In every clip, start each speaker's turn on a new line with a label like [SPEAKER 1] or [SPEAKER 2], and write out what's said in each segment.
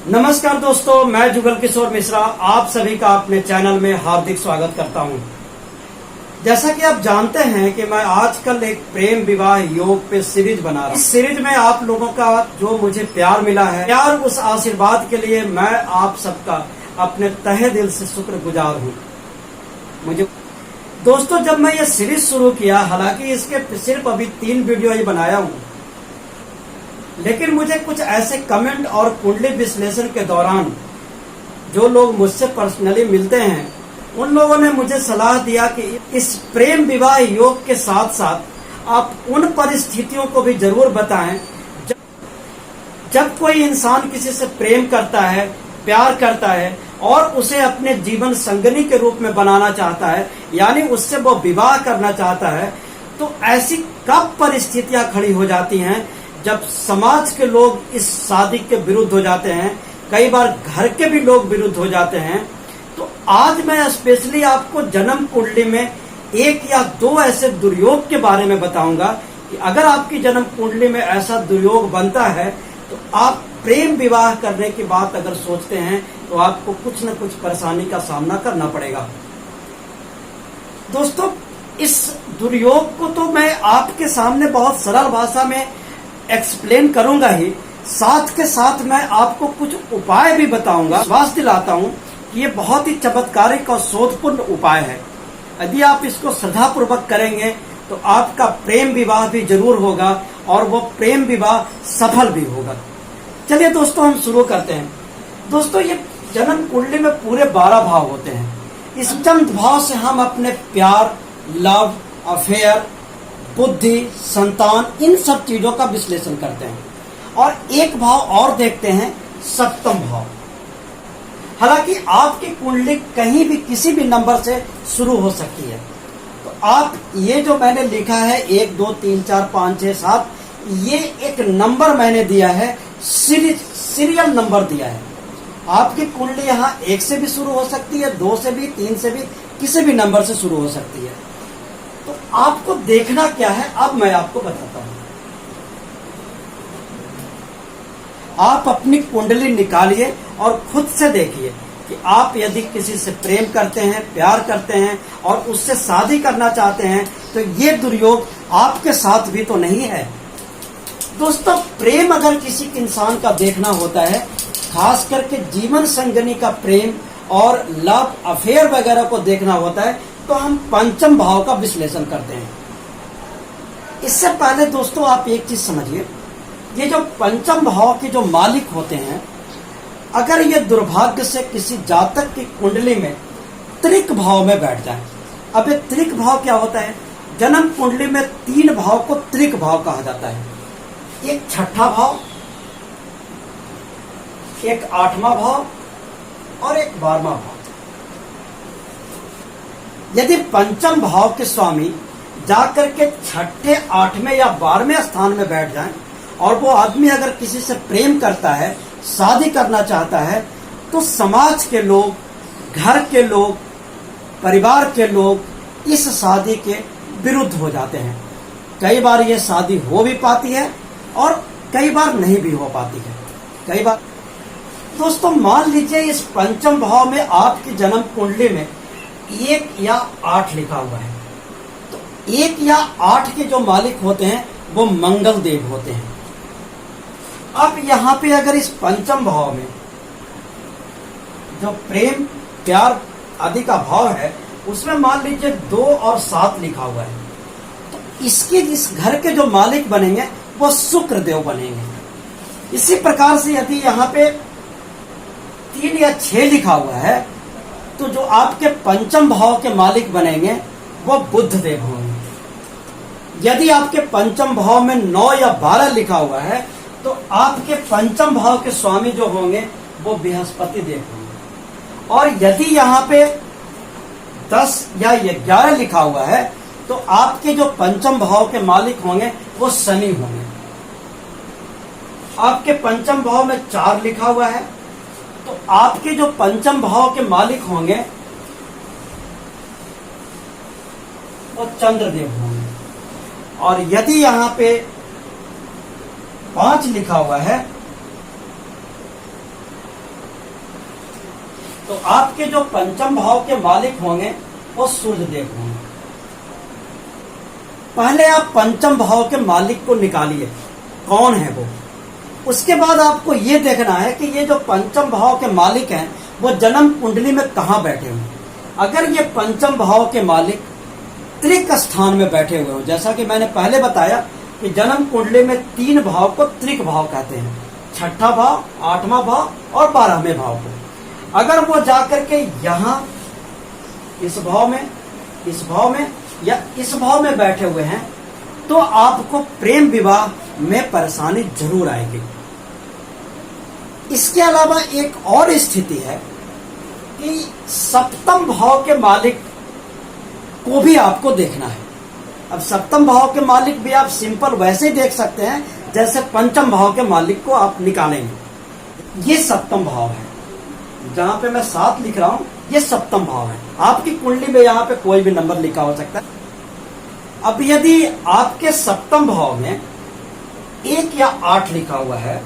[SPEAKER 1] नमस्कार दोस्तों, मैं जुगल किशोर मिश्रा आप सभी का अपने चैनल में हार्दिक स्वागत करता हूं। जैसा कि आप जानते हैं कि मैं आजकल एक प्रेम विवाह योग पे सीरीज बना रहा हूं। इस सीरीज में आप लोगों का जो मुझे प्यार मिला है, प्यार उस आशीर्वाद के लिए मैं आप सबका अपने तहे दिल से शुक्रगुजार हूं। मुझे दोस्तों, जब मैं ये सीरीज शुरू किया, हालांकि इसके सिर्फ अभी 3 वीडियो ही बनाया हूं, लेकिन मुझे कुछ ऐसे कमेंट और कुंडली विश्लेषण के दौरान जो लोग मुझसे पर्सनली मिलते हैं, उन लोगों ने मुझे सलाह दिया कि इस प्रेम विवाह योग के साथ साथ आप उन परिस्थितियों को भी जरूर बताएं जब कोई इंसान किसी से प्रेम करता है, प्यार करता है और उसे अपने जीवन संगनी के रूप में बनाना चाहता है, यानी उससे वो विवाह करना चाहता है, तो ऐसी कब परिस्थितियां खड़ी हो जाती हैं जब समाज के लोग इस शादी के विरुद्ध हो जाते हैं, कई बार घर के भी लोग विरुद्ध हो जाते हैं। तो आज मैं स्पेशली आपको जन्म कुंडली में 1 या 2 ऐसे दुर्योग के बारे में बताऊंगा कि अगर आपकी जन्म कुंडली में ऐसा दुर्योग बनता है तो आप प्रेम विवाह करने की बात अगर सोचते हैं तो आपको कुछ न कुछ परेशानी का सामना करना पड़ेगा। दोस्तों, इस दुर्योग को तो मैं आपके सामने बहुत सरल भाषा में एक्सप्लेन करूंगा ही, साथ के साथ मैं आपको कुछ उपाय भी बताऊंगा। विश्वास दिलाता हूं कि ये बहुत ही चमत्कारिक और शोधपूर्ण उपाय है। यदि आप इसको श्रद्धापूर्वक करेंगे तो आपका प्रेम विवाह भी जरूर होगा और वो प्रेम विवाह सफल भी होगा। चलिए दोस्तों, हम शुरू करते हैं। दोस्तों, ये जन्म कुंडली में पूरे 12 भाव होते हैं। इस पंचम भाव से हम अपने प्यार, लव, अफेयर, बुद्धि, संतान, इन सब चीजों का विश्लेषण करते हैं। और एक भाव और देखते हैं, सप्तम भाव। हालांकि आपकी कुंडली कहीं भी किसी भी नंबर से शुरू हो सकती है, तो आप ये जो मैंने लिखा है 1 2 3 4 5 6 7, ये एक नंबर मैंने दिया है, सीरियल नंबर दिया है। आपकी कुंडली यहाँ 1 से भी शुरू हो सकती है, 2 से भी, 3 से भी, किसी भी नंबर से शुरू हो सकती है। तो आपको देखना क्या है, अब मैं आपको बताता हूं। आप अपनी कुंडली निकालिए और खुद से देखिए कि आप यदि किसी से प्रेम करते हैं, प्यार करते हैं और उससे शादी करना चाहते हैं, तो ये दुर्योग आपके साथ भी तो नहीं है। दोस्तों, प्रेम अगर किसी इंसान का देखना होता है, खास करके जीवन संगनी का प्रेम और लव अफेयर वगैरह को देखना होता है, तो हम पंचम भाव का विश्लेषण करते हैं। इससे पहले दोस्तों, आप एक चीज समझिए, ये जो पंचम भाव के जो मालिक होते हैं, अगर ये दुर्भाग्य से किसी जातक की कुंडली में त्रिक भाव में बैठ जाए। अब ये त्रिक भाव क्या होता है? जन्म कुंडली में 3 भाव को त्रिक भाव कहा जाता है। एक 6ठा भाव, एक 8वां भाव और एक 12वां भाव। यदि पंचम भाव के स्वामी जाकर के 6ठे, 8वें या 12वें स्थान में बैठ जाएं और वो आदमी अगर किसी से प्रेम करता है, शादी करना चाहता है, तो समाज के लोग, घर के लोग, परिवार के लोग इस शादी के विरुद्ध हो जाते हैं। कई बार ये शादी हो भी पाती है और कई बार नहीं भी हो पाती है। कई बार दोस्तों, मान लीजिए इस पंचम भाव में आपकी जन्म कुंडली में 1 या 8 लिखा हुआ है, तो 1 या 8 के जो मालिक होते हैं वो मंगल देव होते हैं। अब यहाँ पे अगर इस पंचम भाव में जो प्रेम, प्यार आदि का भाव है, उसमें मान लीजिए 2 और 7 लिखा हुआ है, तो इसके इस घर के जो मालिक बनेंगे वो शुक्र देव बनेंगे। इसी प्रकार से यदि यहाँ पे 3 या 6 लिखा हुआ है, तो जो आपके पंचम भाव के मालिक बनेंगे वो बुध देव होंगे। यदि आपके पंचम भाव में 9 या 12 लिखा हुआ है, तो आपके पंचम भाव के स्वामी जो होंगे वो बृहस्पति देव होंगे। और यदि यहाँ पे 10 या 11 लिखा हुआ है, तो आपके जो पंचम भाव के मालिक होंगे वो शनि होंगे। आपके पंचम भाव में 4 लिखा हुआ है, तो आपके जो पंचम भाव के मालिक होंगे वो चंद्रदेव होंगे। और यदि यहाँ पे 5 लिखा हुआ है, तो आपके जो पंचम भाव के मालिक होंगे वो सूर्य देव होंगे। पहले आप पंचम भाव के मालिक को निकालिए, कौन है वो। उसके बाद आपको ये देखना है कि ये जो पंचम भाव के मालिक हैं वो जन्म कुंडली में कहाँ बैठे हुए। अगर ये पंचम भाव के मालिक त्रिक स्थान में बैठे हुए हो, जैसा कि मैंने पहले बताया कि जन्म कुंडली में 3 भाव को त्रिक भाव कहते हैं, 6ठा भाव, 8वां भाव और 12वें भाव को। अगर वो जाकर के यहाँ इस भाव में, इस भाव में या इस भाव में बैठे हुए हैं तो आपको प्रेम विवाह में परेशानी जरूर आएगी। इसके अलावा एक और स्थिति है कि सप्तम भाव के मालिक को भी आपको देखना है। अब सप्तम भाव के मालिक भी आप सिंपल वैसे देख सकते हैं जैसे पंचम भाव के मालिक को आप निकालेंगे। ये सप्तम भाव है, जहां पे मैं 7 लिख रहा हूं ये सप्तम भाव है। आपकी कुंडली में यहाँ पे कोई भी नंबर लिखा हो सकता है। अब यदि आपके सप्तम भाव में 1 या 8 लिखा हुआ है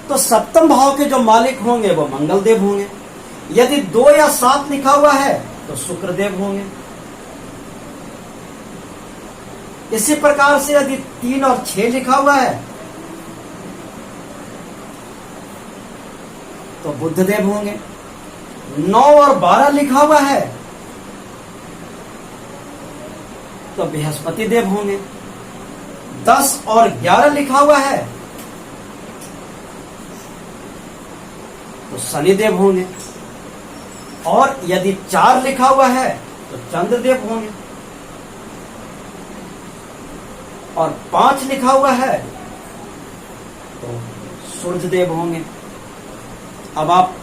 [SPEAKER 1] तो सप्तम भाव के जो मालिक होंगे वो मंगल देव होंगे। यदि 2 या 7 लिखा हुआ है तो शुक्र देव होंगे। इसी प्रकार से यदि 3 और 6 लिखा हुआ है तो बुध देव होंगे। 9 और 12 लिखा हुआ है तो बृहस्पति देव होंगे। 10 और 11 लिखा हुआ है तो शनि देव होंगे। और यदि 4 लिखा हुआ है तो चंद्रदेव होंगे। और 5 लिखा हुआ है तो सूर्य देव होंगे। अब आप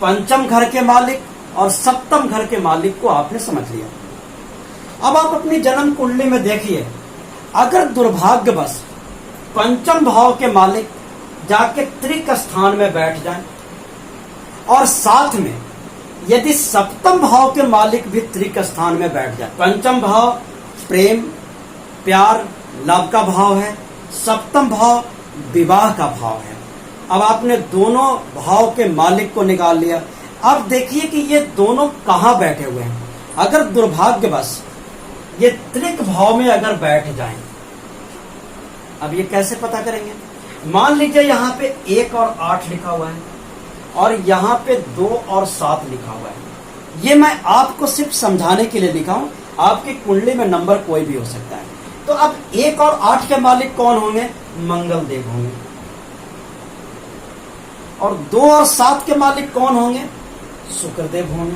[SPEAKER 1] पंचम घर के मालिक और सप्तम घर के मालिक को आपने समझ लिया। अब आप अपनी जन्म कुंडली में देखिए, अगर दुर्भाग्यवश पंचम भाव के मालिक जाके त्रिक स्थान में बैठ जाएं और साथ में यदि सप्तम भाव के मालिक भी त्रिक स्थान में बैठ जाए। पंचम भाव प्रेम, प्यार, लव का भाव है, सप्तम भाव विवाह का भाव है। अब आपने दोनों भाव के मालिक को निकाल लिया। अब देखिए कि ये दोनों कहां बैठे हुए हैं। अगर दुर्भाग्यवश ये त्रिक भाव में अगर बैठ जाएं, अब ये कैसे पता करेंगे। मान लीजिए यहाँ पे 1 और 8 लिखा हुआ है और यहाँ पे 2 और 7 लिखा हुआ है। ये मैं आपको सिर्फ समझाने के लिए लिखा हूं, आपकी कुंडली में नंबर कोई भी हो सकता है। तो अब 1 और 8 के मालिक कौन होंगे, मंगल देव होंगे। और 2 और 7 के मालिक कौन होंगे, शुक्रदेव होंगे।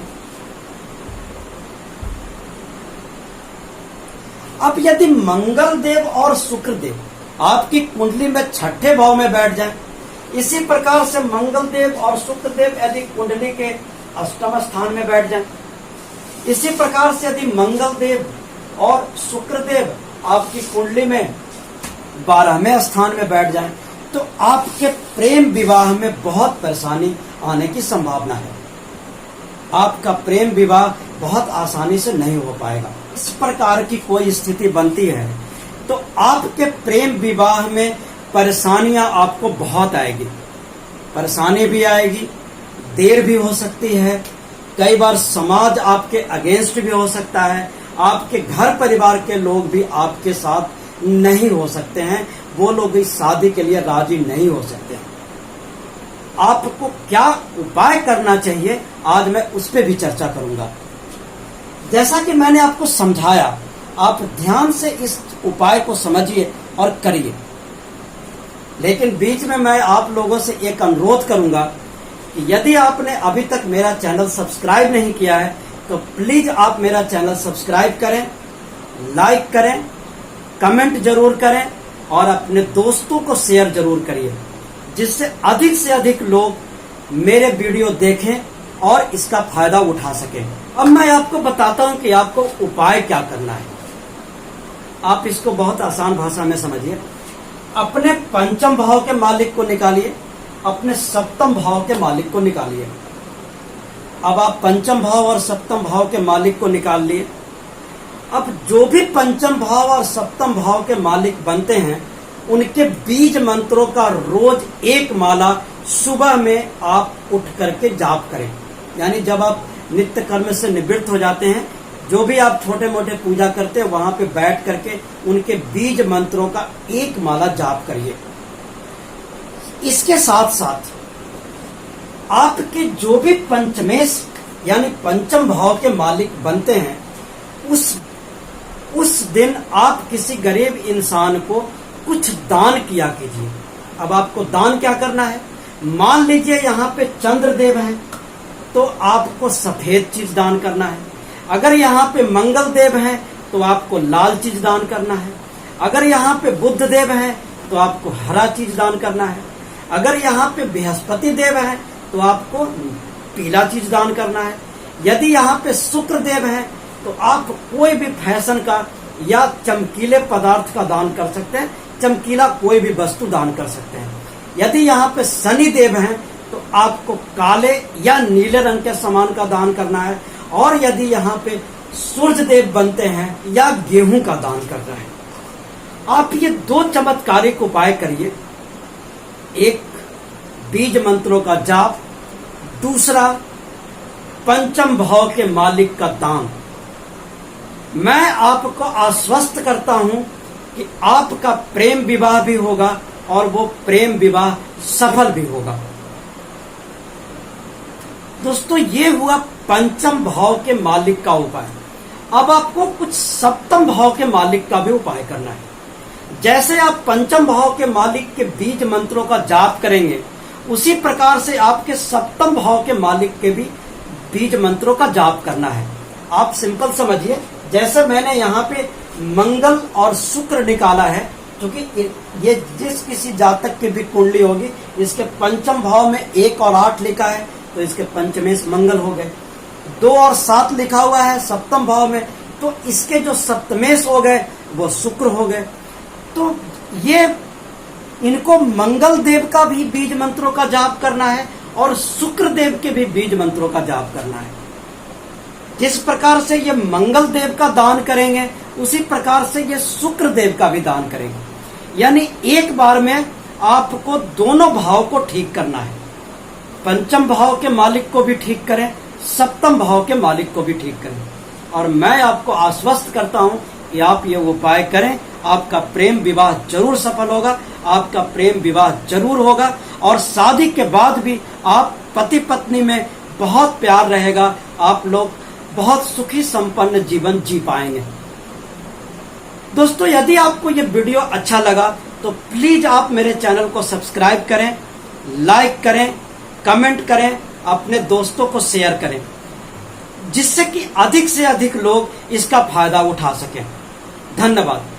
[SPEAKER 1] अब यदि मंगल देव और शुक्रदेव आपकी कुंडली में 6ठे भाव में बैठ जाए, इसी प्रकार से मंगल देव और शुक्रदेव यदि कुंडली के 8वें स्थान में बैठ जाए, इसी प्रकार से यदि मंगल देव और शुक्रदेव आपकी कुंडली में 12वें स्थान में बैठ जाए तो आपके प्रेम विवाह में बहुत परेशानी आने की संभावना है। आपका प्रेम विवाह बहुत आसानी से नहीं हो पाएगा। इस प्रकार की कोई स्थिति बनती है तो आपके प्रेम विवाह में परेशानियां आपको बहुत आएगी। परेशानी भी आएगी, देर भी हो सकती है, कई बार समाज आपके अगेंस्ट भी हो सकता है, आपके घर परिवार के लोग भी आपके साथ नहीं हो सकते हैं, वो लोग इस शादी के लिए राजी नहीं हो सकते हैं। आपको क्या उपाय करना चाहिए आज मैं उस पर भी चर्चा करूंगा। जैसा कि मैंने आपको समझाया, आप ध्यान से इस उपाय को समझिए और करिए। लेकिन बीच में मैं आप लोगों से एक अनुरोध करूंगा कि यदि आपने अभी तक मेरा चैनल सब्सक्राइब नहीं किया है तो प्लीज आप मेरा चैनल सब्सक्राइब करें, लाइक करें, कमेंट जरूर करें और अपने दोस्तों को शेयर जरूर करिए, जिससे अधिक से अधिक लोग मेरे वीडियो देखें और इसका फायदा उठा सकें। अब मैं आपको बताता हूं कि आपको उपाय क्या करना है। आप इसको बहुत आसान भाषा में समझिए। अपने पंचम भाव के मालिक को निकालिए, अपने सप्तम भाव के मालिक को निकालिए। अब आप पंचम भाव और सप्तम भाव के मालिक को निकाल लिए। अब जो भी पंचम भाव और सप्तम भाव के मालिक बनते हैं उनके बीज मंत्रों का रोज एक माला सुबह में आप उठ करके जाप करें। यानी जब आप नित्य कर्म से निवृत्त हो जाते हैं, जो भी आप छोटे मोटे पूजा करते हैं, वहां पे बैठ करके उनके बीज मंत्रों का एक माला जाप करिए। इसके साथ साथ आपके जो भी पंचमेश यानी पंचम भाव के मालिक बनते हैं, उस दिन आप किसी गरीब इंसान को कुछ दान किया कीजिए। अब आपको दान क्या करना है? मान लीजिए यहाँ पे चंद्रदेव हैं, तो आपको सफेद चीज दान करना है। अगर यहाँ पे मंगल देव हैं, तो आपको लाल चीज दान करना है। अगर यहाँ पे बुध देव हैं, तो आपको हरा चीज दान करना है। अगर यहाँ पे बृहस्पति देव हैं, तो आपको पीला चीज दान करना है। यदि यहाँ पे शुक्र देव हैं, तो आप कोई भी फैशन का या चमकीले पदार्थ का दान कर सकते हैं, चमकीला कोई भी वस्तु दान कर सकते हैं। यदि यहाँ पे शनि देव हैं, तो आपको काले या नीले रंग के सामान का दान करना है। और यदि यहाँ पे सूर्य देव बनते हैं या गेहूं का दान करना है। आप ये दो चमत्कारिक उपाय करिए, एक बीज मंत्रों का जाप, दूसरा पंचम भाव के मालिक का दान। मैं आपको आश्वस्त करता हूं कि आपका प्रेम विवाह भी होगा और वो प्रेम विवाह सफल भी होगा। दोस्तों, ये हुआ पंचम भाव के मालिक का उपाय। अब आपको कुछ सप्तम भाव के मालिक का भी उपाय करना है। जैसे आप पंचम भाव के मालिक के बीज मंत्रों का जाप करेंगे, उसी प्रकार से आपके सप्तम भाव के मालिक के भी बीज मंत्रों का जाप करना है। आप सिंपल समझिए, जैसे मैंने यहाँ पे मंगल और शुक्र निकाला है, क्योंकि ये जिस किसी जातक की भी कुंडली होगी, इसके पंचम भाव में 1 और 8 लिखा है, तो इसके पंचमेश मंगल हो गए। 2 और 7 लिखा हुआ है सप्तम भाव में, तो इसके जो सप्तमेश हो गए वो शुक्र हो गए। तो ये इनको मंगल देव का भी बीज मंत्रों का जाप करना है और शुक्र देव के भी बीज मंत्रों का जाप करना है। जिस प्रकार से ये मंगल देव का दान करेंगे, उसी प्रकार से ये शुक्र देव का भी दान करेंगे। यानी एक बार में आपको दोनों भाव को ठीक करना है। पंचम भाव के मालिक को भी ठीक करें, सप्तम भाव के मालिक को भी ठीक करें। और मैं आपको आश्वस्त करता हूं कि आप ये उपाय करें, आपका प्रेम विवाह जरूर सफल होगा, आपका प्रेम विवाह जरूर होगा और शादी के बाद भी आप पति पत्नी में बहुत प्यार रहेगा। आप लोग बहुत सुखी संपन्न जीवन जी पाएंगे। दोस्तों, यदि आपको ये वीडियो अच्छा लगा तो प्लीज आप मेरे चैनल को सब्सक्राइब करें, लाइक करें, कमेंट करें, अपने दोस्तों को शेयर करें, जिससे कि अधिक से अधिक लोग इसका फायदा उठा सकें। धन्यवाद।